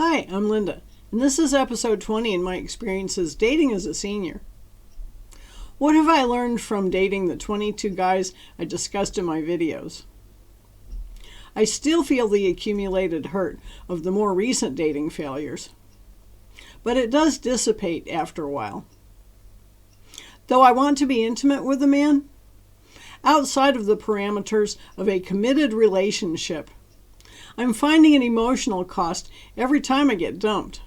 Hi, I'm Linda, and this is episode 20 in my experiences dating as a senior. What have I learned from dating the 22 guys I discussed in my videos? I still feel the accumulated hurt of the more recent dating failures, but it does dissipate after a while. Though I want to be intimate with a man, outside of the parameters of a committed relationship, I'm finding an emotional cost every time I get dumped,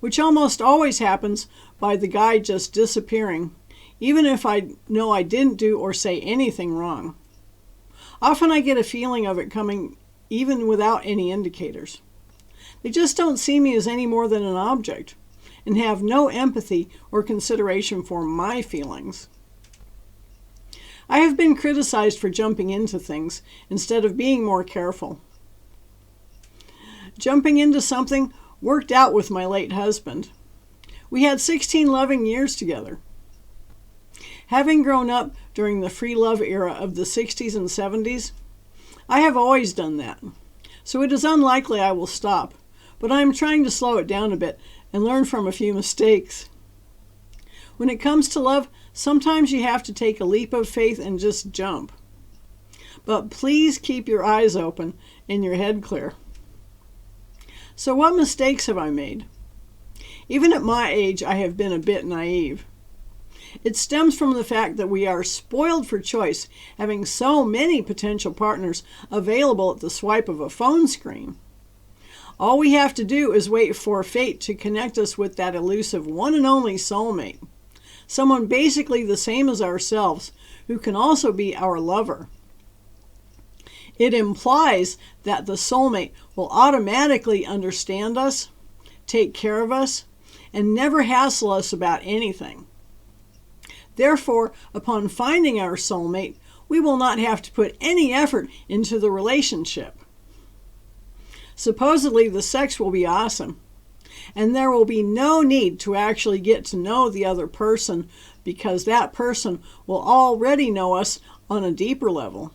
which almost always happens by the guy just disappearing, even if I know I didn't do or say anything wrong. Often I get a feeling of it coming even without any indicators. They just don't see me as any more than an object and have no empathy or consideration for my feelings. I have been criticized for jumping into things instead of being more careful. Jumping into something worked out with my late husband. We had 16 loving years together. Having grown up during the free love era of the 60s and 70s, I have always done that. So it is unlikely I will stop, but I am trying to slow it down a bit and learn from a few mistakes. When it comes to love, sometimes you have to take a leap of faith and just jump. But please keep your eyes open and your head clear. So what mistakes have I made? Even at my age, I have been a bit naive. It stems from the fact that we are spoiled for choice, having so many potential partners available at the swipe of a phone screen. All we have to do is wait for fate to connect us with that elusive one and only soulmate, someone basically the same as ourselves, who can also be our lover. It implies that the soulmate will automatically understand us, take care of us, and never hassle us about anything. Therefore, upon finding our soulmate, we will not have to put any effort into the relationship. Supposedly, the sex will be awesome, and there will be no need to actually get to know the other person because that person will already know us on a deeper level.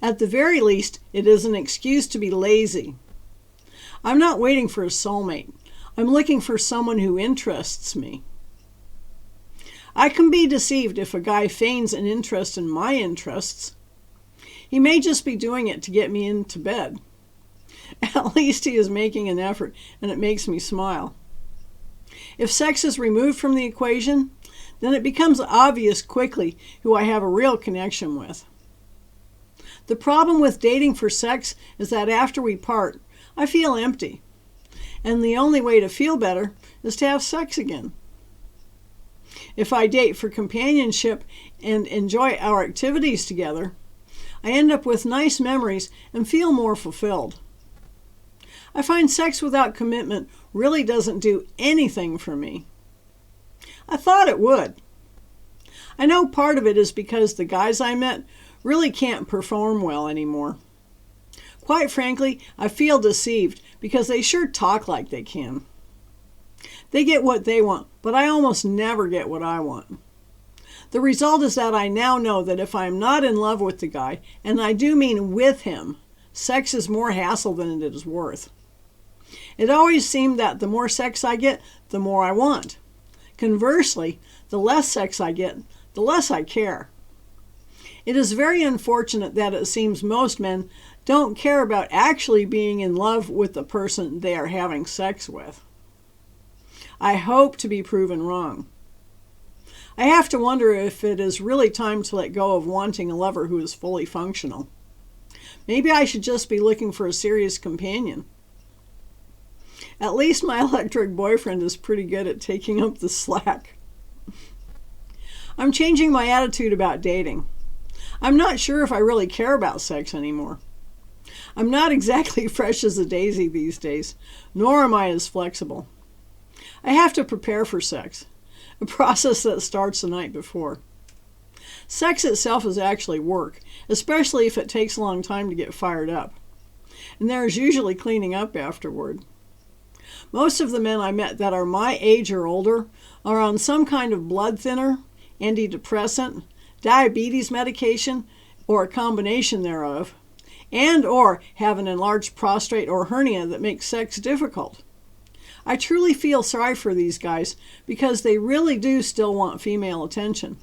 At the very least, it is an excuse to be lazy. I'm not waiting for a soulmate. I'm looking for someone who interests me. I can be deceived if a guy feigns an interest in my interests. He may just be doing it to get me into bed. At least he is making an effort, and it makes me smile. If sex is removed from the equation, then it becomes obvious quickly who I have a real connection with. The problem with dating for sex is that after we part, I feel empty. And the only way to feel better is to have sex again. If I date for companionship and enjoy our activities together, I end up with nice memories and feel more fulfilled. I find sex without commitment really doesn't do anything for me. I thought it would. I know part of it is because the guys I met really can't perform well anymore. Quite frankly, I feel deceived because they sure talk like they can. They get what they want, but I almost never get what I want. The result is that I now know that if I'm not in love with the guy, and I do mean with him, sex is more hassle than it is worth. It always seemed that the more sex I get, the more I want. Conversely, the less sex I get, the less I care. It is very unfortunate that it seems most men don't care about actually being in love with the person they are having sex with. I hope to be proven wrong. I have to wonder if it is really time to let go of wanting a lover who is fully functional. Maybe I should just be looking for a serious companion. At least my electric boyfriend is pretty good at taking up the slack. I'm changing my attitude about dating. I'm not sure if I really care about sex anymore. I'm not exactly fresh as a daisy these days, nor am I as flexible. I have to prepare for sex, a process that starts the night before. Sex itself is actually work, especially if it takes a long time to get fired up. And there is usually cleaning up afterward. Most of the men I met that are my age or older are on some kind of blood thinner, antidepressant, diabetes medication, or a combination thereof, and or have an enlarged prostate or hernia that makes sex difficult. I truly feel sorry for these guys because they really do still want female attention.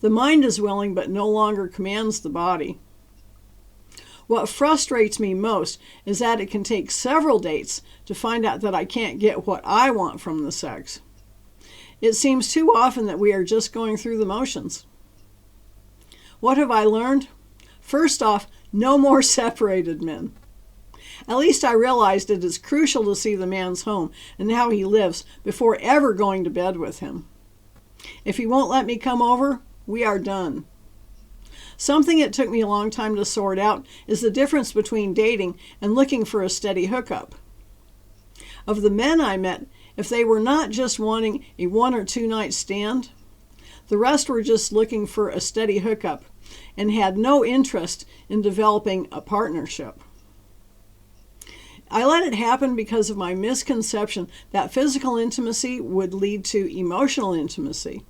The mind is willing but no longer commands the body. What frustrates me most is that it can take several dates to find out that I can't get what I want from the sex. It seems too often that we are just going through the motions. What have I learned? First off, no more separated men. At least I realized it is crucial to see the man's home and how he lives before ever going to bed with him. If he won't let me come over, we are done. Something it took me a long time to sort out is the difference between dating and looking for a steady hookup. Of the men I met, if they were not just wanting a 1 or 2 night stand, the rest were just looking for a steady hookup and had no interest in developing a partnership. I let it happen because of my misconception that physical intimacy would lead to emotional intimacy.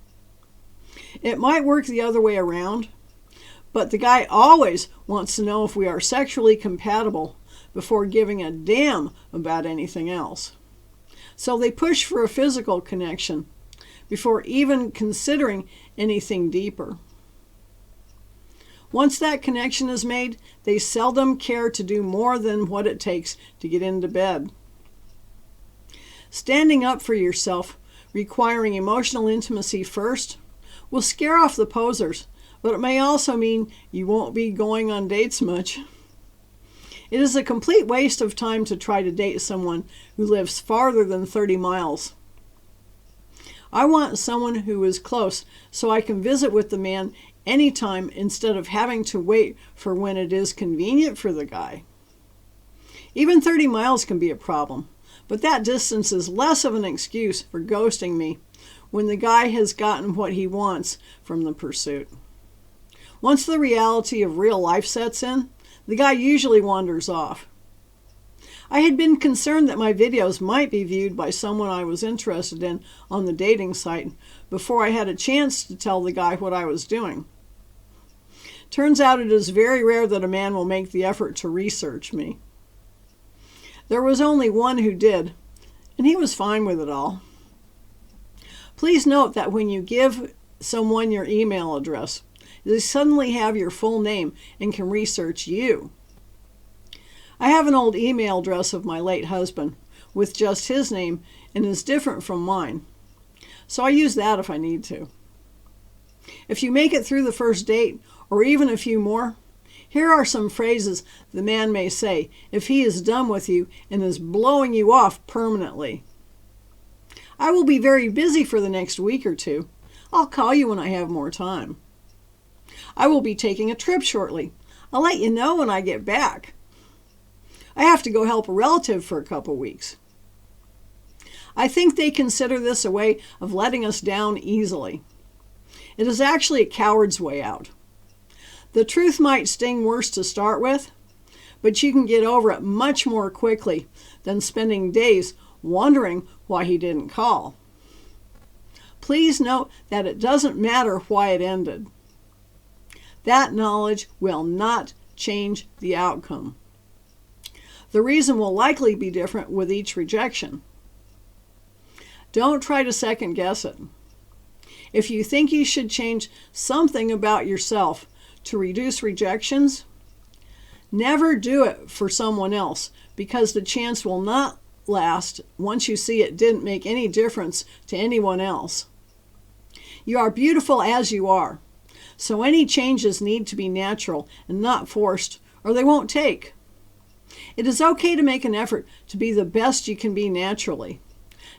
It might work the other way around, but the guy always wants to know if we are sexually compatible before giving a damn about anything else. So they push for a physical connection before even considering anything deeper. Once that connection is made, they seldom care to do more than what it takes to get into bed. Standing up for yourself, requiring emotional intimacy first, will scare off the posers, but it may also mean you won't be going on dates much. It is a complete waste of time to try to date someone who lives farther than 30 miles. I want someone who is close so I can visit with the man anytime instead of having to wait for when it is convenient for the guy. Even 30 miles can be a problem, but that distance is less of an excuse for ghosting me when the guy has gotten what he wants from the pursuit. Once the reality of real life sets in, the guy usually wanders off. I had been concerned that my videos might be viewed by someone I was interested in on the dating site before I had a chance to tell the guy what I was doing. Turns out it is very rare that a man will make the effort to research me. There was only one who did, and he was fine with it all. Please note that when you give someone your email address, they suddenly have your full name and can research you. I have an old email address of my late husband with just his name and is different from mine, so I use that if I need to. If you make it through the first date, or even a few more, here are some phrases the man may say if he is done with you and is blowing you off permanently. I will be very busy for the next week or two. I'll call you when I have more time. I will be taking a trip shortly. I'll let you know when I get back. I have to go help a relative for a couple weeks. I think they consider this a way of letting us down easily. It is actually a coward's way out. The truth might sting worse to start with, but you can get over it much more quickly than spending days wondering why he didn't call. Please note that it doesn't matter why it ended. That knowledge will not change the outcome. The reason will likely be different with each rejection. Don't try to second guess it. If you think you should change something about yourself to reduce rejections, never do it for someone else because the chance will not last once you see it didn't make any difference to anyone else. You are beautiful as you are, so any changes need to be natural and not forced, or they won't take. It is okay to make an effort to be the best you can be naturally.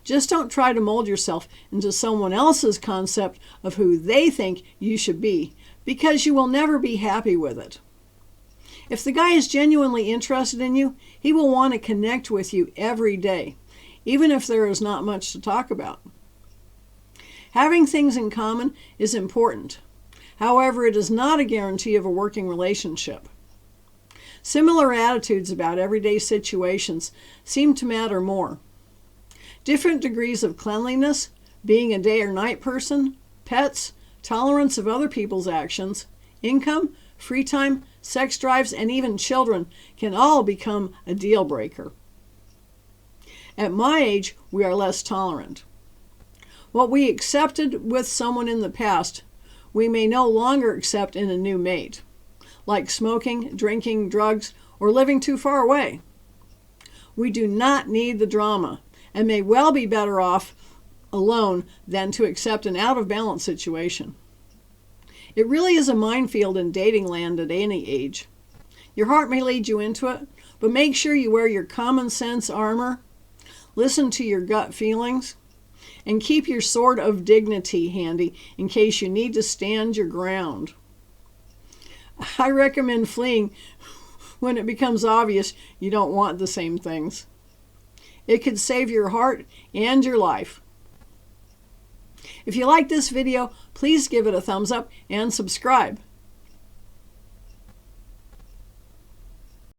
Just don't try to mold yourself into someone else's concept of who they think you should be, because you will never be happy with it. If the guy is genuinely interested in you, he will want to connect with you every day, even if there is not much to talk about. Having things in common is important. However, it is not a guarantee of a working relationship. Similar attitudes about everyday situations seem to matter more. Different degrees of cleanliness, being a day or night person, pets, tolerance of other people's actions, income, free time, sex drives, and even children can all become a deal breaker. At my age, we are less tolerant. What we accepted with someone in the past, we may no longer accept in a new mate, like smoking, drinking, drugs, or living too far away. We do not need the drama and may well be better off alone than to accept an out-of-balance situation. It really is a minefield in dating land at any age. Your heart may lead you into it, but make sure you wear your common sense armor, listen to your gut feelings, and keep your sword of dignity handy in case you need to stand your ground. I recommend fleeing when it becomes obvious you don't want the same things. It could save your heart and your life. If you like this video, please give it a thumbs up and subscribe.